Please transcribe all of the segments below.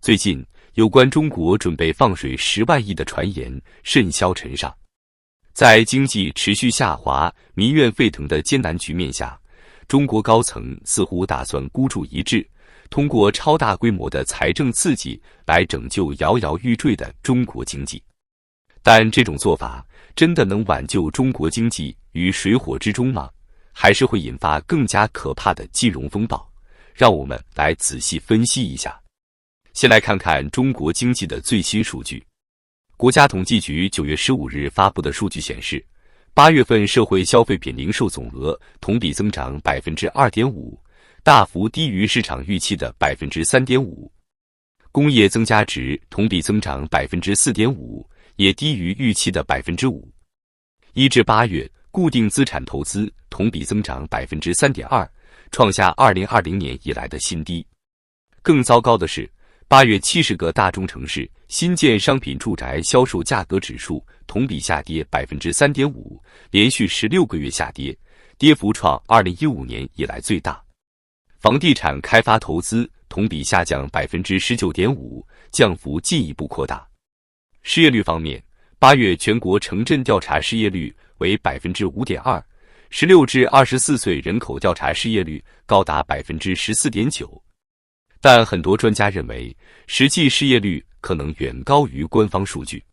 最近，有关中国准备放水10万亿的传言甚嚣尘上。在经济持续下滑、民怨沸腾的艰难局面下，中国高层似乎打算孤注一掷，通过超大规模的财政刺激来拯救摇摇欲坠的中国经济。但这种做法真的能挽救中国经济于水火之中吗？还是会引发更加可怕的金融风暴？让我们来仔细分析一下。先来看看中国经济的最新数据。国家统计局9月15日发布的数据显示，8月份社会消费品零售总额同比增长 2.5%， 大幅低于市场预期的 3.5%。工业增加值同比增长 4.5%， 也低于预期的 5%。1至8月，固定资产投资同比增长 3.2%， 创下2020年以来的新低。更糟糕的是，8月70个大中城市新建商品住宅销售价格指数同比下跌 3.5%， 连续16个月下跌，跌幅创2015年以来最大。房地产开发投资同比下降 19.5%， 降幅进一步扩大。失业率方面，8月全国城镇调查失业率为 5.2%， 16至24岁人口调查失业率高达 14.9%。但很多专家认为，实际失业率可能远高于官方数据。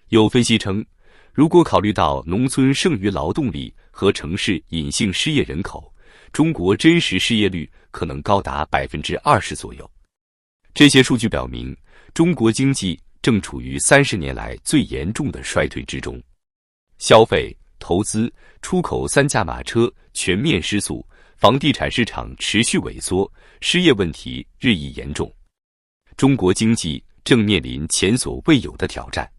有分析称，如果考虑到农村剩余劳动力和城市隐性失业人口，中国真实失业率可能高达 20% 左右。这些数据表明，中国经济正处于30年来最严重的衰退之中。消费、投资、出口三驾马车全面失速，房地产市场持续萎缩，失业问题日益严重。中国经济正面临前所未有的挑战。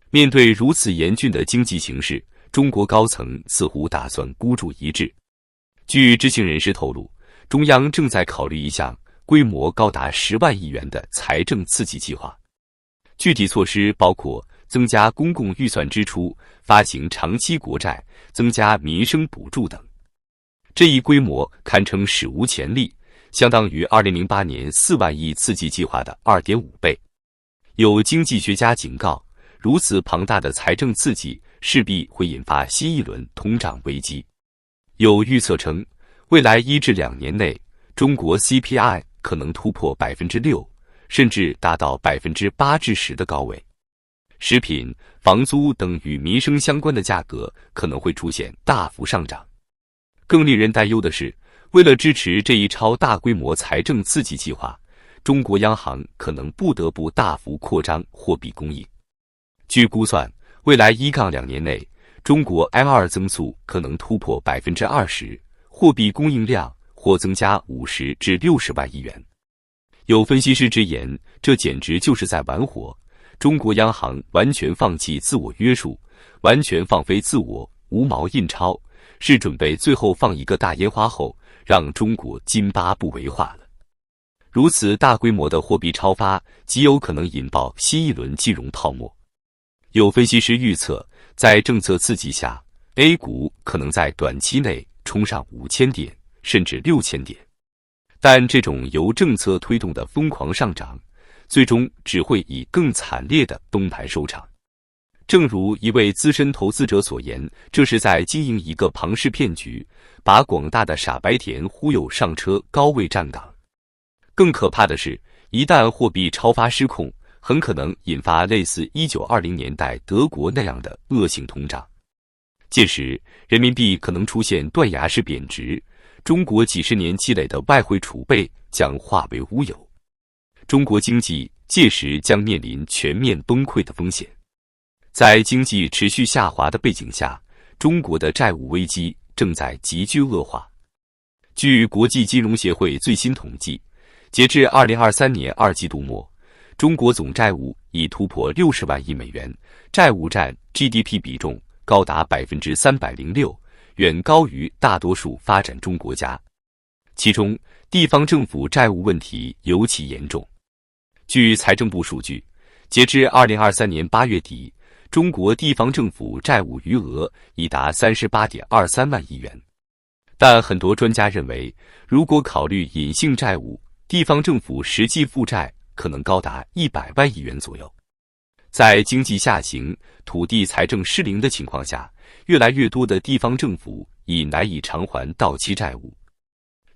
面对如此严峻的经济形势，中国高层似乎打算孤注一掷。据知情人士透露，中央正在考虑一项规模高达10万亿元的财政刺激计划。具体措施包括增加公共预算支出、发行长期国债、增加民生补助等。这一规模堪称史无前例，相当于2008年4万亿刺激计划的 2.5 倍。有经济学家警告，如此庞大的财政刺激势必会引发新一轮通胀危机。有预测称，未来1至2年内，中国 CPI 可能突破 6%， 甚至达到 8%至10%的高位。食品、房租等与民生相关的价格可能会出现大幅上涨。更令人担忧的是，为了支持这一超大规模财政刺激计划，中国央行可能不得不大幅扩张货币供应。据估算，未来1-2年内，中国 M2 增速可能突破 20%， 货币供应量或增加50至60万亿元。有分析师直言，这简直就是在玩火。中国央行完全放弃自我约束，完全放飞自我，无毛印钞，是准备最后放一个大烟花后，让中国津巴布韦化了。如此大规模的货币超发，极有可能引爆新一轮金融泡沫。有分析师预测，在政策刺激下 ，A 股可能在短期内冲上5000点，甚至6000点。但这种由政策推动的疯狂上涨，最终只会以更惨烈的崩盘收场。正如一位资深投资者所言，这是在经营一个庞氏骗局，把广大的傻白甜忽悠上车，高位站岗。更可怕的是，一旦货币超发失控，很可能引发类似1920年代德国那样的恶性通胀。届时，人民币可能出现断崖式贬值，中国几十年积累的外汇储备将化为乌有。中国经济届时将面临全面崩溃的风险。在经济持续下滑的背景下，中国的债务危机正在急剧恶化。据国际金融协会最新统计，截至2023年2季度末，中国总债务已突破60万亿美元，债务占 GDP 比重高达 306%， 远高于大多数发展中国家。其中，地方政府债务问题尤其严重。据财政部数据，截至2023年8月底，中国地方政府债务余额已达 38.23 万亿元。但很多专家认为，如果考虑隐性债务，地方政府实际负债可能高达100万亿元左右。在经济下行、土地财政失灵的情况下，越来越多的地方政府已难以偿还到期债务。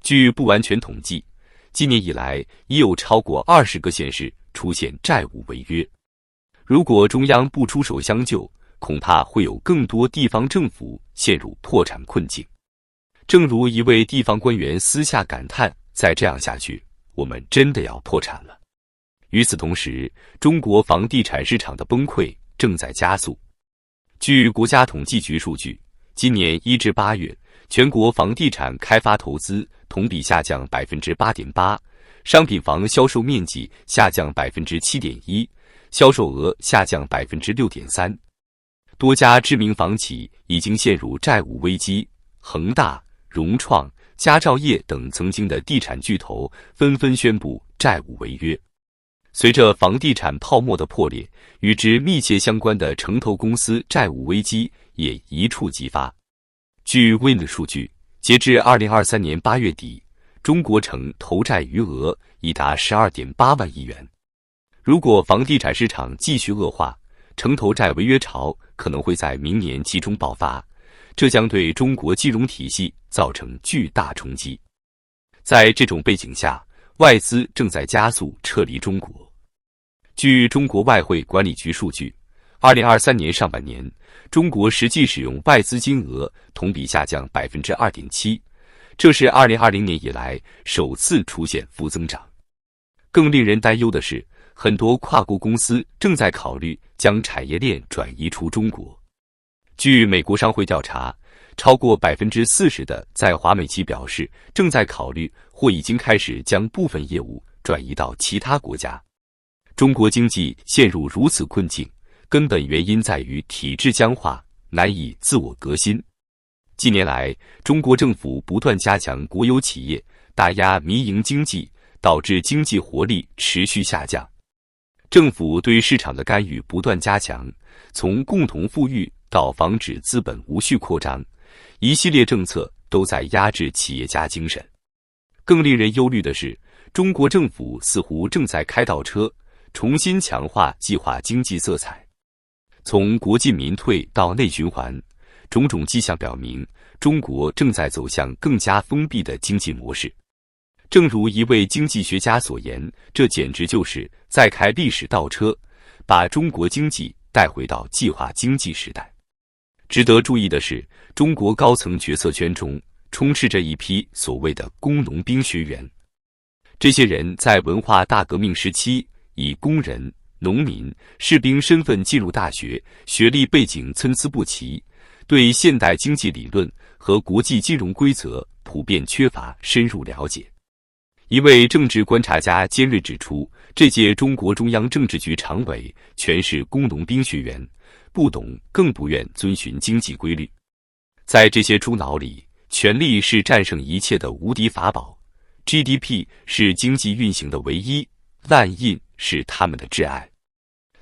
据不完全统计，今年以来已有超过20个县市出现债务违约。如果中央不出手相救，恐怕会有更多地方政府陷入破产困境。正如一位地方官员私下感叹，再这样下去，我们真的要破产了。与此同时，中国房地产市场的崩溃正在加速。据国家统计局数据，今年1至8月，全国房地产开发投资同比下降 8.8%， 商品房销售面积下降 7.1%， 销售额下降 6.3%。多家知名房企已经陷入债务危机，恒大、融创、佳兆业等曾经的地产巨头纷纷宣布债务违约。随着房地产泡沫的破裂，与之密切相关的城投公司债务危机也一触即发。据 Wind 数据，截至2023年8月底，中国城投债余额已达12.8万亿元。如果房地产市场继续恶化，城投债违约潮可能会在明年集中爆发，这将对中国金融体系造成巨大冲击。在这种背景下，外资正在加速撤离中国。据中国外汇管理局数据，2023年上半年，中国实际使用外资金额同比下降 2.7%， 这是2020年以来首次出现负增长。更令人担忧的是，很多跨国公司正在考虑将产业链转移出中国。据美国商会调查，超过 40% 的在华美企表示正在考虑或已经开始将部分业务转移到其他国家。中国经济陷入如此困境，根本原因在于体制僵化，难以自我革新。近年来，中国政府不断加强国有企业，打压民营经济，导致经济活力持续下降。政府对市场的干预不断加强，从共同富裕到防止资本无序扩张，一系列政策都在压制企业家精神。更令人忧虑的是，中国政府似乎正在开倒车，重新强化计划经济色彩。从国进民退到内循环，种种迹象表明，中国正在走向更加封闭的经济模式。正如一位经济学家所言，这简直就是在开历史倒车，把中国经济带回到计划经济时代。值得注意的是，中国高层决策圈中充斥着一批所谓的工农兵学员。这些人在文化大革命时期以工人、农民、士兵身份进入大学，学历背景参差不齐，对现代经济理论和国际金融规则普遍缺乏深入了解。一位政治观察家尖锐指出，这届中国中央政治局常委全是工农兵学员，不懂更不愿遵循经济规律。在这些猪脑里，权力是战胜一切的无敌法宝， GDP 是经济运行的唯一，万印是他们的挚爱。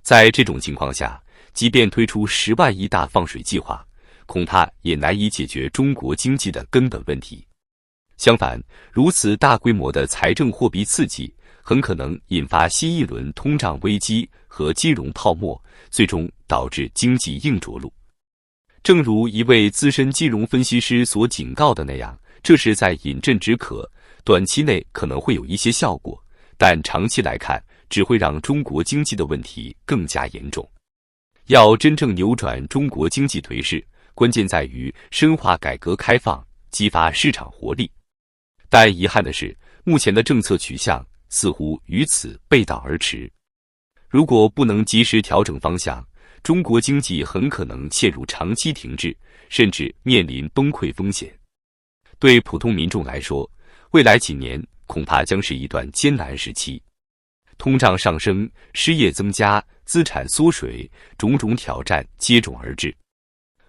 在这种情况下，即便推出10万亿大放水计划，恐怕也难以解决中国经济的根本问题。相反，如此大规模的财政货币刺激很可能引发新一轮通胀危机和金融泡沫，最终导致经济硬着陆。正如一位资深金融分析师所警告的那样，这是在饮鸩止渴，短期内可能会有一些效果，但长期来看只会让中国经济的问题更加严重。要真正扭转中国经济颓势，关键在于深化改革开放，激发市场活力。但遗憾的是，目前的政策取向似乎与此背道而驰。如果不能及时调整方向，中国经济很可能陷入长期停滞，甚至面临崩溃风险。对普通民众来说，未来几年恐怕将是一段艰难时期。通胀上升，失业增加，资产缩水，种种挑战接踵而至。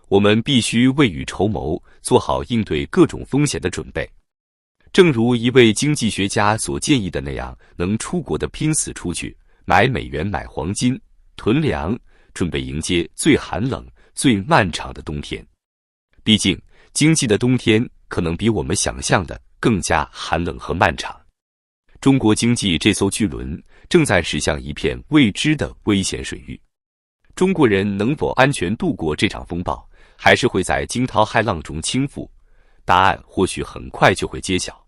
我们必须未雨绸缪，做好应对各种风险的准备。正如一位经济学家所建议的那样，能出国的拼死出去，买美元买黄金，囤粮，准备迎接最寒冷、最漫长的冬天。毕竟，经济的冬天可能比我们想象的更加寒冷和漫长。中国经济这艘巨轮正在驶向一片未知的危险水域。中国人能否安全度过这场风暴，还是会在惊涛骇浪中倾覆？答案或许很快就会揭晓。